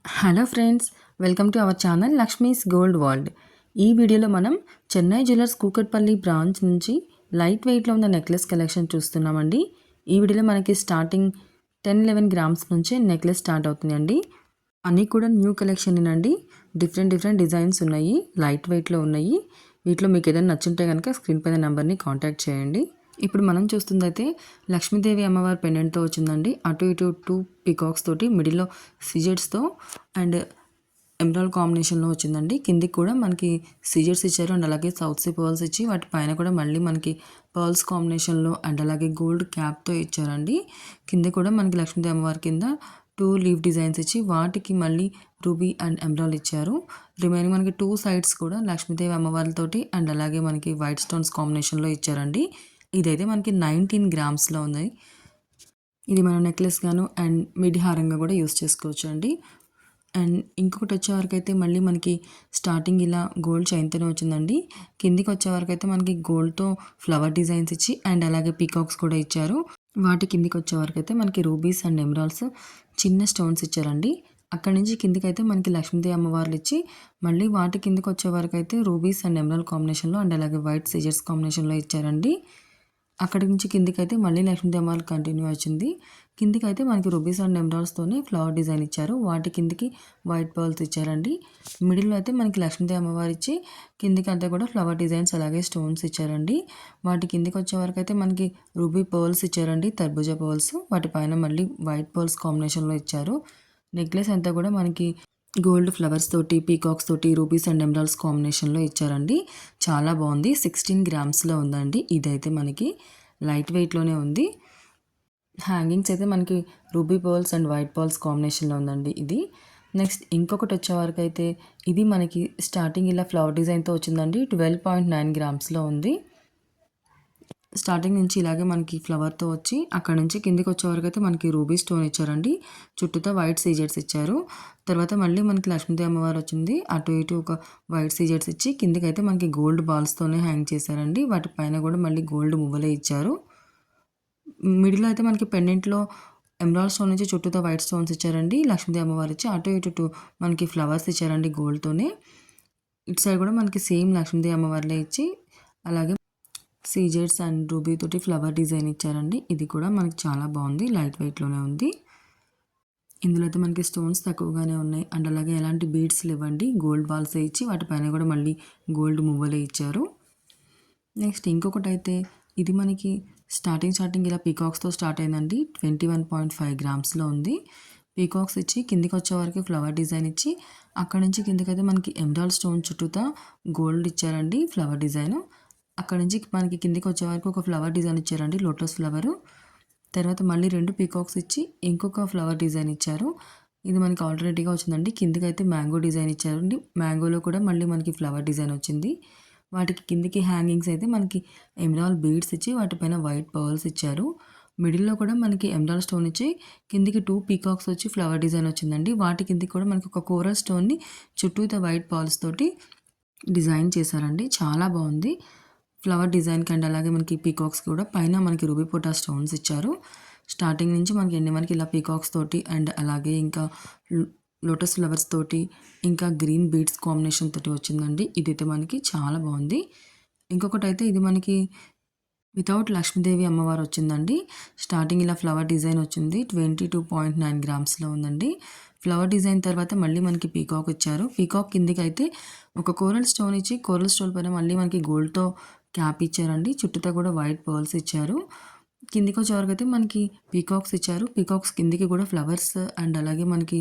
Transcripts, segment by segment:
Hello friends, welcome to our channel Lakshmi's gold world. ఈ వీడియోలో మనం చెన్నై జ్యువెలర్స్ కూకట్పల్లి బ్రాంచ్ నుంచి లైట్ వెయిట్లో ఉన్న నెక్లెస్ కలెక్షన్ చూస్తున్నామండి. ఈ వీడియోలో మనకి స్టార్టింగ్ 10-11 గ్రామ్స్ నుంచే నెక్లెస్ స్టార్ట్ అవుతుందండి. అన్నీ కూడా న్యూ కలెక్షన్ అండి. డిఫరెంట్ డిజైన్స్ ఉన్నాయి, లైట్ వెయిట్లో ఉన్నాయి. వీటిలో మీకు ఏదైనా నచ్చుంటే కనుక స్క్రీన్ పైన నెంబర్ని కాంటాక్ట్ చేయండి. ఇప్పుడు మనం చూస్తుందైతే లక్ష్మీదేవి అమ్మవారి పెండెంట్తో వచ్చిందండి. అటు ఇటు 2 పికాక్స్ తోటి మిడిల్లో సిజర్స్తో అండ్ ఎమరాల్డ్ కాంబినేషన్లో వచ్చిందండి. కిందికి కూడా మనకి సిజర్స్ ఇచ్చారు అండ్ అలాగే సౌత్ సీ పర్ల్స్ ఇచ్చి వాటి పైన కూడా మళ్ళీ మనకి పర్ల్స్ కాంబినేషన్లో అండ్ అలాగే గోల్డ్ క్యాప్తో ఇచ్చారండి. కింద కూడా మనకి లక్ష్మీదేవి అమ్మవారి కింద 2 లీవ్ డిజైన్స్ ఇచ్చి వాటికి మళ్ళీ రూబీ అండ్ ఎమరాల్డ్ ఇచ్చారు. రిమైనింగ్ మనకి 2 సైడ్స్ కూడా లక్ష్మీదేవి అమ్మవారితోటి అండ్ అలాగే మనకి వైట్ స్టోన్స్ కాంబినేషన్లో ఇచ్చారండి. ఇదైతే మనకి 19 గ్రామ్స్లో ఉంది. ఇది మనం నెక్లెస్ గాను అండ్ మిడి హారంగా కూడా యూస్ చేసుకోవచ్చు అండి. అండ్ ఇంకొకటి వచ్చేవరకు అయితే మళ్ళీ మనకి స్టార్టింగ్ ఇలా గోల్డ్ చైన్తోనే వచ్చిందండి. కిందికి వచ్చేవరకు అయితే మనకి గోల్డ్తో ఫ్లవర్ డిజైన్స్ ఇచ్చి అండ్ అలాగే పీకాక్స్ కూడా ఇచ్చారు. వాటి కిందికి వచ్చేవరకు అయితే మనకి రూబీస్ అండ్ ఎమరాల్డ్స్ చిన్న స్టోన్స్ ఇచ్చారండి. అక్కడి నుంచి కిందికి అయితే మనకి లక్ష్మీదేవి అమ్మవార్లు ఇచ్చి మళ్ళీ వాటి కిందికి వచ్చేవరకు అయితే రూబీస్ అండ్ ఎమరాల్డ్ కాంబినేషన్లో అండ్ అలాగే వైట్ సిజర్స్ కాంబినేషన్లో ఇచ్చారండి. అక్కడి నుంచి కిందికైతే మళ్ళీ లక్ష్మీదేవి అమ్మవారు కంటిన్యూ వచ్చింది. కిందికైతే మనకి రూబీస్ అండ్ ఎమరాల్డ్స్తోనే ఫ్లవర్ డిజైన్ ఇచ్చారు. వాటి కిందికి వైట్ పర్ల్స్ ఇచ్చారండి. మిడిల్లో అయితే మనకి లక్ష్మీదేవి అమ్మవారు ఇచ్చి కిందికి అంతా కూడా ఫ్లవర్ డిజైన్స్ అలాగే స్టోన్స్ ఇచ్చారండి. వాటి కిందికి వచ్చే వరకు అయితే మనకి రూబీ పర్ల్స్ ఇచ్చారండి, తర్బుజా పర్ల్స్. వాటిపైన మళ్ళీ వైట్ పర్ల్స్ కాంబినేషన్లో ఇచ్చారు. నెక్లెస్ అంతా కూడా మనకి గోల్డ్ ఫ్లవర్స్ తోటి పీకాక్స్ తోటి రూబీస్ అండ్ ఎమరాల్డ్స్ కాంబినేషన్లో ఇచ్చారండి. చాలా బాగుంది. 16 గ్రామ్స్లో ఉందండి. ఇదైతే మనకి లైట్ వెయిట్లోనే ఉంది. హ్యాంగింగ్స్ అయితే మనకి ruby pearls and white pearls కాంబినేషన్లో ఉందండి ఇది. నెక్స్ట్ ఇంకొకటి వచ్చే వరకు అయితే ఇది మనకి స్టార్టింగ్ ఇలా ఫ్లవర్ డిజైన్తో వచ్చిందండి. 12.9 గ్రామ్స్లో ఉంది. స్టార్టింగ్ నుంచి ఇలాగే మనకి ఫ్లవర్తో వచ్చి అక్కడ నుంచి కిందికి వచ్చే వరకు అయితే మనకి రూబీ స్టోన్ ఇచ్చారండి. చుట్టూతో వైట్ సీజెట్స్ ఇచ్చారు. తర్వాత మళ్ళీ మనకి లక్ష్మీదేవి అమ్మవారు వచ్చింది. అటు ఇటు ఒక వైట్ సీజెట్స్ ఇచ్చి కిందికి అయితే మనకి గోల్డ్ బాల్స్తోనే హ్యాంగ్ చేశారండి. వాటి పైన కూడా మళ్ళీ గోల్డ్ మువ్వలే ఇచ్చారు. మిడిల్ అయితే మనకి పెండెంట్లో ఎమరాల్డ్ స్టోన్ నుంచి చుట్టూతో వైట్ స్టోన్స్ ఇచ్చారండి. లక్ష్మీదేవి అమ్మవారు ఇచ్చి అటు ఇటు మనకి ఫ్లవర్స్ ఇచ్చారండి గోల్డ్తోనే. ఇటు సైడ్ కూడా మనకి సేమ్ లక్ష్మీదేవి అమ్మవారులే ఇచ్చి అలాగే సీజెడ్స్ అండ్ రూబీ తోటి ఫ్లవర్ డిజైన్ ఇచ్చారండి. ఇది కూడా మనకి చాలా బాగుంది, లైట్ వెయిట్లోనే ఉంది. ఇందులో అయితే మనకి స్టోన్స్ తక్కువగానే ఉన్నాయి అండ్ అలాగే ఎలాంటి బీడ్స్ లేవండి, గోల్డ్ బాల్సే ఇచ్చి వాటిపైన కూడా మళ్ళీ గోల్డ్ మువ్వలే ఇచ్చారు. నెక్స్ట్ ఇంకొకటి అయితే ఇది మనకి స్టార్టింగ్ ఇలా పీకాక్స్తో స్టార్ట్ అయిందండి. 21.5 గ్రామ్స్లో ఉంది. పీకాక్స్ ఇచ్చి కిందికి వచ్చే వరకు ఫ్లవర్ డిజైన్ ఇచ్చి అక్కడ నుంచి కిందికైతే మనకి ఎమరాల్డ్ స్టోన్ చుట్టూతా గోల్డ్ ఇచ్చారండి ఫ్లవర్ డిజైన్. అక్కడ నుంచి మనకి కిందికి వచ్చే వరకు ఒక ఫ్లవర్ డిజైన్ ఇచ్చారండి, లోటస్ ఫ్లవరు. తర్వాత మళ్ళీ 2 పీకాక్స్ ఇచ్చి ఇంకొక ఫ్లవర్ డిజైన్ ఇచ్చారు. ఇది మనకి ఆల్టర్నేటివ్గా వచ్చిందండి. కిందికి అయితే మ్యాంగో డిజైన్ ఇచ్చారండి. మ్యాంగోలో కూడా మళ్ళీ మనకి ఫ్లవర్ డిజైన్ వచ్చింది. వాటికి కిందికి హ్యాంగింగ్స్ అయితే మనకి ఎమరాల్డ్ బీడ్స్ ఇచ్చి వాటిపైన వైట్ పర్ల్స్ ఇచ్చారు. మిడిల్లో కూడా మనకి ఎమరాల్డ్ స్టోన్ ఇచ్చి కిందికి 2 పీకాక్స్ వచ్చి ఫ్లవర్ డిజైన్ వచ్చిందండి. వాటి కిందికి కూడా మనకి ఒక కోరల్ స్టోన్ని చుట్టూతో వైట్ పర్ల్స్ తోటి డిజైన్ చేశారండి. చాలా బాగుంది ఫ్లవర్ డిజైన్కి అండ్ అలాగే మనకి పీకాక్స్ కూడా పైన మనకి రూబీ పోటా స్టోన్స్ ఇచ్చారు. స్టార్టింగ్ నుంచి మనకి మనకి ఇలా పీకాక్స్ తోటి అండ్ అలాగే ఇంకా లోటస్ ఫ్లవర్స్ తోటి ఇంకా గ్రీన్ బీడ్స్ కాంబినేషన్ తోటి వచ్చిందండి. ఇదైతే మనకి చాలా బాగుంది. ఇంకొకటి అయితే ఇది మనకి వితౌట్ లక్ష్మీదేవి అమ్మవారు వచ్చిందండి. స్టార్టింగ్ ఇలా ఫ్లవర్ డిజైన్ వచ్చింది. 22.9 గ్రామ్స్లో ఉందండి. ఫ్లవర్ డిజైన్ తర్వాత మళ్ళీ మనకి పీకాక్ ఇచ్చారు. పీకాక్ కిందికి అయితే ఒక కోరల్ స్టోన్ ఇచ్చి కోరల్ స్టోన్ పైన మళ్ళీ మనకి గోల్డ్తో క్యాప్ ఇచ్చారండి. చుట్టూతో కూడా వైట్ పర్ల్స్ ఇచ్చారు. కిందికి వచ్చేవరకు అయితే మనకి పీకాక్స్ ఇచ్చారు. పీకాక్స్ కిందికి కూడా ఫ్లవర్స్ అండ్ అలాగే మనకి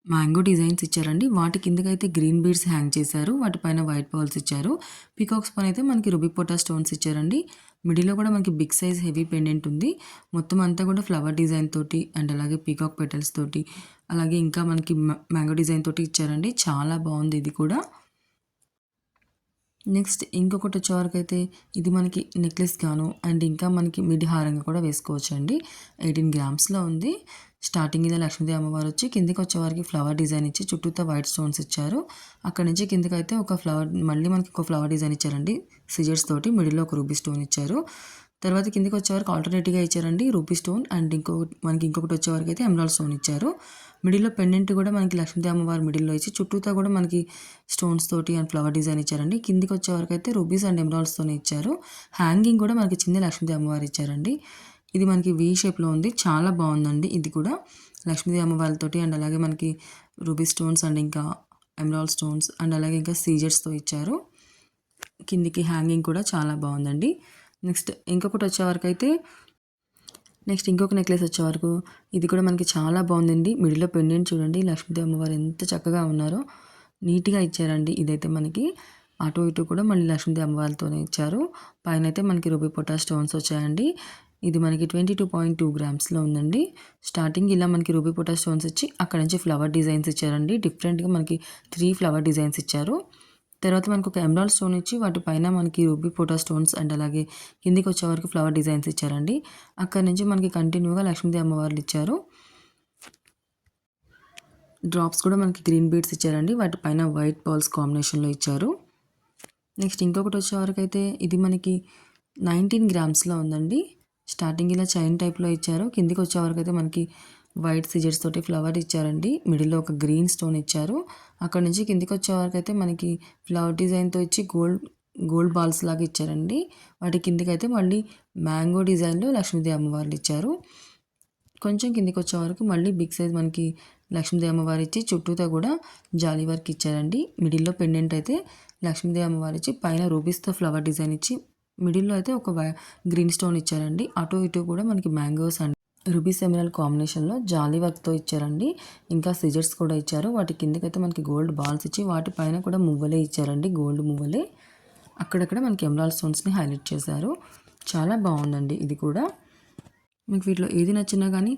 మ్యాంగో డిజైన్స్ ఇచ్చారండి. వాటి కిందకైతే గ్రీన్ బీడ్స్ హ్యాంగ్ చేశారు. వాటిపైన వైట్ పర్ల్స్ ఇచ్చారు. పీకాక్స్ పైన అయితే మనకి రూబీ పోటా స్టోన్స్ ఇచ్చారండి. మిడిల్లో కూడా మనకి బిగ్ సైజ్ హెవీ పెండెంట్ ఉంది. మొత్తం అంతా కూడా ఫ్లవర్ డిజైన్ తోటి అండ్ అలాగే పీకాక్ పెటల్స్ తోటి అలాగే ఇంకా మనకి మ్యాంగో డిజైన్ తోటి ఇచ్చారండి. చాలా బాగుంది ఇది కూడా. నెక్స్ట్ ఇంకొకటి వచ్చేవరకు అయితే ఇది మనకి నెక్లెస్ గాను అండ్ ఇంకా మనకి మిడి హారంగా కూడా వేసుకోవచ్చు అండి. 18 గ్రామ్స్లో ఉంది. స్టార్టింగ్ ఇలా లక్ష్మీదేవి అమ్మవారు వచ్చి కిందికి వచ్చేవారికి ఫ్లవర్ డిజైన్ ఇచ్చి చుట్టూతో వైట్ స్టోన్స్ ఇచ్చారు. అక్కడ నుంచి కిందికి అయితే ఒక ఫ్లవర్ మళ్ళీ మనకి ఒక ఫ్లవర్ డిజైన్ ఇచ్చారండి సిజర్స్ తోటి. మిడిల్లో ఒక రూబీ స్టోన్ ఇచ్చారు. తర్వాత కిందకి వచ్చేవరకు ఆల్టర్నేట్గా ఇచ్చారండి రూపీ స్టోన్ అండ్ ఇంకొకటి వచ్చేవరకు అయితే ఎమరాల్డ్ స్టోన్ ఇచ్చారు. మిడిల్లో పెండెంట్ కూడా మనకి లక్ష్మీదేవి అమ్మవారి మిడిల్లో ఇచ్చి చుట్టూతా కూడా మనకి స్టోన్స్ తోటి అండ్ ఫ్లవర్ డిజైన్ ఇచ్చారండి. కిందికి వచ్చేవరకు అయితే రూబీస్ అండ్ ఎమరాల్డ్స్తోనే ఇచ్చారు. హ్యాంగింగ్ కూడా మనకి చిన్న లక్ష్మీదేవి అమ్మవారు ఇచ్చారండి. ఇది మనకి వీ షేప్లో ఉంది, చాలా బాగుందండి. ఇది కూడా లక్ష్మీదేవి అమ్మవారితోటి అండ్ అలాగే మనకి రూబీ స్టోన్స్ అండ్ ఇంకా ఎమరాల్డ్ స్టోన్స్ అండ్ అలాగే ఇంకా సీజర్స్తో ఇచ్చారు. కిందికి హ్యాంగింగ్ కూడా చాలా బాగుందండి. నెక్స్ట్ ఇంకొక నెక్లెస్ వచ్చేవరకు ఇది కూడా మనకి చాలా బాగుందండి. మిడిల్లో పెండెంట్ చూడండి, లక్ష్మీదేవి అమ్మవారు ఎంత చక్కగా ఉన్నారో, నీట్గా ఇచ్చారండి. ఇదైతే మనకి అటు ఇటు కూడా మళ్ళీ లక్ష్మీదేవి అమ్మవారితోనే ఇచ్చారు. పైన అయితే మనకి రూబీ పొటాష్ స్టోన్స్ వచ్చాయండి. ఇది మనకి 22.2 గ్రామ్స్లో ఉందండి. స్టార్టింగ్ ఇలా మనకి రూబీ పొటాష్ స్టోన్స్ ఇచ్చి అక్కడ నుంచి ఫ్లవర్ డిజైన్స్ ఇచ్చారండి. డిఫరెంట్గా మనకి 3 ఫ్లవర్ డిజైన్స్ ఇచ్చారు. తర్వాత మనకు ఒక ఎమరాల్డ్ స్టోన్ ఇచ్చి వాటి పైన మనకి రూబీ పొటాష్ స్టోన్స్ అండ్ అలాగే కిందికి వచ్చే వరకు ఫ్లవర్ డిజైన్స్ ఇచ్చారండి. అక్కడ నుంచి మనకి కంటిన్యూగా లక్ష్మీదేవి అమ్మవార్లు ఇచ్చారు. డ్రాప్స్ కూడా మనకి గ్రీన్ బీడ్స్ ఇచ్చారండి, వాటి పైన వైట్ పర్ల్స్ కాంబినేషన్లో ఇచ్చారు. నెక్స్ట్ ఇంకొకటి వచ్చేవరకు అయితే ఇది మనకి 19 గ్రామ్స్లో ఉందండి. స్టార్టింగ్ ఇలా చైన్ టైప్లో ఇచ్చారు. కిందికి వచ్చేవరకు అయితే మనకి వైట్ సిజర్స్ తోటి ఫ్లవర్ ఇచ్చారండి. మిడిల్లో ఒక గ్రీన్ స్టోన్ ఇచ్చారు. అక్కడ నుంచి కిందికి వచ్చేవరకు అయితే మనకి ఫ్లవర్ డిజైన్తో ఇచ్చి గోల్డ్ బాల్స్ లాగా ఇచ్చారండి. వాటి కిందికి అయితే మళ్ళీ మ్యాంగో డిజైన్లో లక్ష్మీదేవి అమ్మవార్లు ఇచ్చారు. కొంచెం కిందికి వచ్చే వరకు మళ్ళీ బిగ్ సైజ్ మనకి లక్ష్మీదేవి అమ్మవారు ఇచ్చి చుట్టూతో కూడా జాలీ వర్క్ ఇచ్చారండి. మిడిల్లో పెండెంట్ అయితే లక్ష్మీదేవి అమ్మవారు ఇచ్చి పైన రూబీస్తో ఫ్లవర్ డిజైన్ ఇచ్చి మిడిల్లో అయితే ఒక గ్రీన్ స్టోన్ ఇచ్చారండి. అటు ఇటు కూడా మనకి మ్యాంగోస్ అండ్ రూబీస్ ఎమరాల్డ్ కాంబినేషన్లో జాలీ వర్క్తో ఇచ్చారండి. ఇంకా సిజర్స్ కూడా ఇచ్చారు. వాటి కిందకైతే మనకి గోల్డ్ బాల్స్ ఇచ్చి వాటి పైన కూడా మువ్వలే ఇచ్చారండి, గోల్డ్ మువ్వలే. అక్కడక్కడ మనకి ఎమరాల్డ్ స్టోన్స్ని హైలైట్ చేశారు. చాలా బాగుందండి ఇది కూడా. మీకు వీటిలో ఏది నచ్చినా కానీ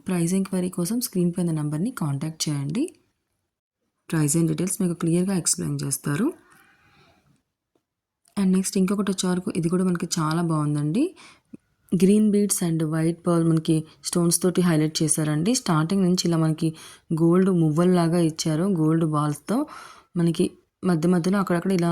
ప్రైస్ ఎంక్వైరీ కోసం స్క్రీన్ పైన నెంబర్ని కాంటాక్ట్ చేయండి. ప్రైస్ అండ్ డీటెయిల్స్ మీకు క్లియర్గా ఎక్స్ప్లెయిన్ చేస్తారు. అండ్ నెక్స్ట్ ఇంకొకటి వచ్చే వరకు ఇది కూడా మనకి చాలా బాగుందండి. Green beads and white pearl మనకి స్టోన్స్ తోటి హైలైట్ చేశారండి. స్టార్టింగ్ నుంచి ఇలా మనకి గోల్డ్ మువ్వల్లాగా ఇచ్చారు, గోల్డ్ బాల్స్తో మనకి మధ్య మధ్యలో అక్కడక్కడ ఇలా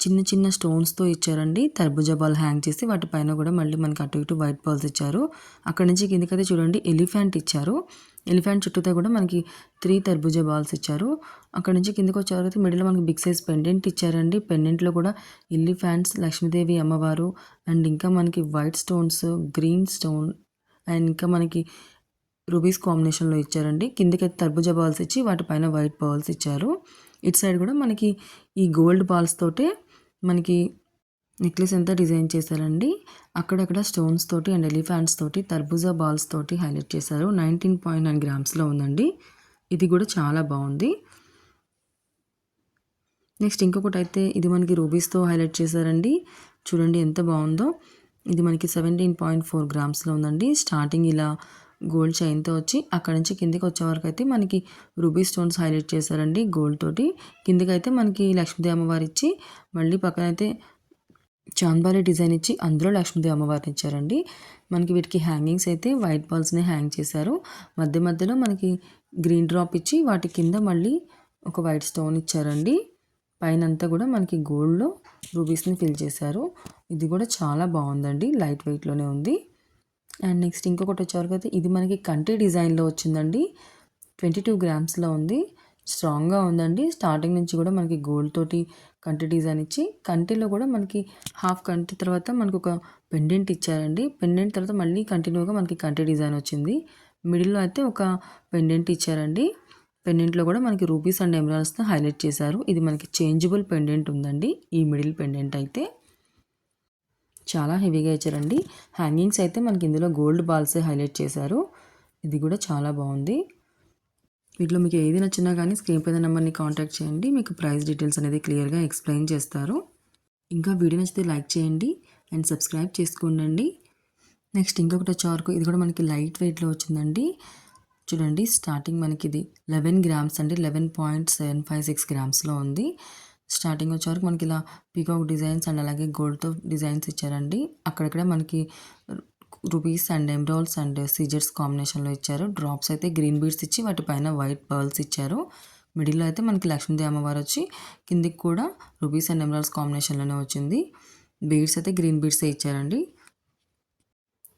చిన్న చిన్న స్టోన్స్తో ఇచ్చారండి. తర్బూజా బాల్ హ్యాంగ్ చేసి వాటి పైన కూడా మళ్ళీ మనకి అటు ఇటు వైట్ బాల్స్ ఇచ్చారు. అక్కడ నుంచి కిందకైతే చూడండి ఎలిఫెంట్ ఇచ్చారు. ఎలిఫెంట్ చుట్టూతో కూడా మనకి 3 తర్బూజా బాల్స్ ఇచ్చారు. అక్కడ నుంచి కిందకి వచ్చేవరకు మిడిల్లో మనకి బిగ్ సైజ్ పెండెంట్ ఇచ్చారండి. పెండెంట్లో కూడా ఎలిఫెంట్స్, లక్ష్మీదేవి అమ్మవారు అండ్ ఇంకా మనకి white stones, green stone and ఇంకా మనకి రూబీస్ కాంబినేషన్లో ఇచ్చారండి. కిందకైతే తర్బూజా బాల్స్ ఇచ్చి వాటిపైన వైట్ బాల్స్ ఇచ్చారు. ఇటు సైడ్ కూడా మనకి ఈ గోల్డ్ బాల్స్ తోటే మనకి నెక్లెస్ అంతా డిజైన్ చేశారండి. అక్కడక్కడ స్టోన్స్ తోటి అండ్ ఎలిఫెంట్స్ తోటి తర్బూజా బాల్స్ తోటి హైలైట్ చేశారు. 19.9 గ్రామ్స్లో ఉందండి. ఇది కూడా చాలా బాగుంది. నెక్స్ట్ ఇంకొకటి అయితే ఇది మనకి రూబీస్తో హైలైట్ చేశారండి. చూడండి ఎంత బాగుందో. ఇది మనకి 17.4 గ్రామ్స్లో ఉందండి. స్టార్టింగ్ ఇలా గోల్డ్ చైన్తో వచ్చి అక్కడ నుంచి కిందికి వచ్చే వరకు అయితే మనకి రూబీ స్టోన్స్ హైలైట్ చేశారండి గోల్డ్ తోటి. కిందకైతే మనకి లక్ష్మీదేవి అమ్మవారు ఇచ్చి మళ్ళీ పక్కన అయితే చాంద్బాలి డిజైన్ ఇచ్చి అందులో లక్ష్మీదేవి అమ్మవారిని ఇచ్చారండి. మనకి వీటికి హ్యాంగింగ్స్ అయితే వైట్ బాల్స్ని హ్యాంగ్ చేశారు. మధ్య మధ్యలో మనకి గ్రీన్ డ్రాప్ ఇచ్చి వాటి కింద మళ్ళీ ఒక వైట్ స్టోన్ ఇచ్చారండి. పైన అంతా కూడా మనకి గోల్డ్లో రూబీస్ని ఫిల్ చేశారు. ఇది కూడా చాలా బాగుందండి, లైట్ వెయిట్లోనే ఉంది. అండ్ నెక్స్ట్ ఇంకొకటి వచ్చేవరకు అయితే ఇది మనకి కంటి డిజైన్లో వచ్చిందండి. 22 గ్రామ్స్లో ఉంది. స్ట్రాంగ్గా ఉందండి. స్టార్టింగ్ నుంచి కూడా మనకి గోల్డ్ తోటి కంటి డిజైన్ ఇచ్చి కంటిలో కూడా మనకి హాఫ్ కంటి తర్వాత మనకు ఒక పెండెంట్ ఇచ్చారండి. పెండెంట్ తర్వాత మళ్ళీ కంటిన్యూగా మనకి కంటి డిజైన్ వచ్చింది. మిడిల్లో అయితే ఒక పెండెంట్ ఇచ్చారండి. పెండెంట్లో కూడా మనకి రూబీస్ అండ్ ఎమరాల్డ్స్తో హైలైట్ చేశారు. ఇది మనకి చేంజబుల్ పెండెంట్ ఉందండి. ఈ మిడిల్ పెండెంట్ అయితే చాలా హెవీగా ఇచ్చారండి. హ్యాంగింగ్స్ అయితే మనకి ఇందులో గోల్డ్ బాల్సే హైలైట్ చేశారు. ఇది కూడా చాలా బాగుంది. వీటిలో మీకు ఏది నచ్చినా కానీ స్క్రీన్ పైన నెంబర్ని కాంటాక్ట్ చేయండి. మీకు ప్రైస్ డీటెయిల్స్ అనేది క్లియర్గా ఎక్స్ప్లెయిన్ చేస్తారు. ఇంకా వీడియో నచ్చితే లైక్ చేయండి అండ్ సబ్స్క్రైబ్ చేసుకోండి. నెక్స్ట్ ఇంకొకటి వచ్చే వరకు ఇది కూడా మనకి లైట్ వెయిట్లో వచ్చిందండి. చూడండి స్టార్టింగ్ మనకి ఇది 11 గ్రామ్స్ అండి. 11.756 గ్రామ్స్లో ఉంది. స్టార్టింగ్ వచ్చే వరకు మనకి ఇలా పీకాక్ డిజైన్స్ అండ్ అలాగే గోల్డ్తో డిజైన్స్ ఇచ్చారండి. అక్కడక్కడ మనకి రూబీస్ అండ్ ఎమరాల్డ్స్ అండ్ సీజర్స్ కాంబినేషన్లో ఇచ్చారు. డ్రాప్స్ అయితే గ్రీన్ బీడ్స్ ఇచ్చి వాటిపైన వైట్ పర్ల్స్ ఇచ్చారు. మిడిల్లో అయితే మనకి లక్ష్మీదేవి అమ్మవారు వచ్చి కిందికి కూడా రూబీస్ అండ్ ఎమరాల్డ్స్ కాంబినేషన్లోనే వచ్చింది. బీడ్స్ అయితే గ్రీన్ బీడ్సే ఇచ్చారండి.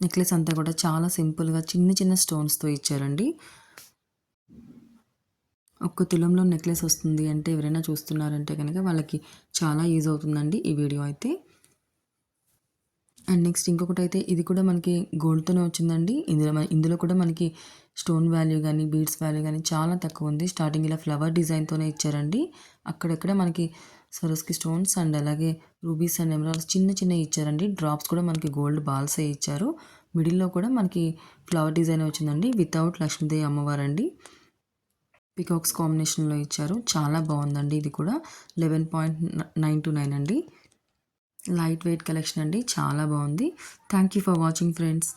నెక్లెస్ అంతా కూడా చాలా సింపుల్‌గా చిన్న చిన్న స్టోన్స్‌తో ఇచ్చారండి. ఒక్క తులంలో నెక్లెస్ వస్తుంది అంటే ఎవరైనా చూస్తున్నారంటే గనక వాళ్ళకి చాలా యూజ్ అవుతుందండి ఈ వీడియో అయితే. అండ్ నెక్స్ట్ ఇంకొకటైతే ఇది కూడా మనకి గోల్డ్‌తోనే వచ్చిందండి. ఇందులో కూడా మనకి స్టోన్ వాల్యూ గానీ, బీడ్స్ వాల్యూ గానీ చాలా తక్కువుంది. స్టార్టింగ్ ఇలా ఫ్లవర్ డిజైన్‌తోనే ఇచ్చారండి. అక్కడక్కడ మనకి స్వరోస్కి స్టోన్స్ అండ్ అలాగే రూబీస్ అండ్ ఎమరాల్డ్స్ చిన్న చిన్నయి ఇచ్చారండి. డ్రాప్స్ కూడా మనకి గోల్డ్ బాల్సే ఇచ్చారు. మిడిల్‌లో కూడా మనకి ఫ్లవర్ డిజైనే వచ్చిందండి. వితౌట్ లక్ష్మీదేవి అమ్మవారండి. పీకాక్స్ కాంబినేషన్‌లో ఇచ్చారు. చాలా బావుందండి ఇది కూడా. 11.929 అండి. లైట్ వెయిట్ కలెక్షన్ అండి. చాలా బావుంది. Thank you for watching friends.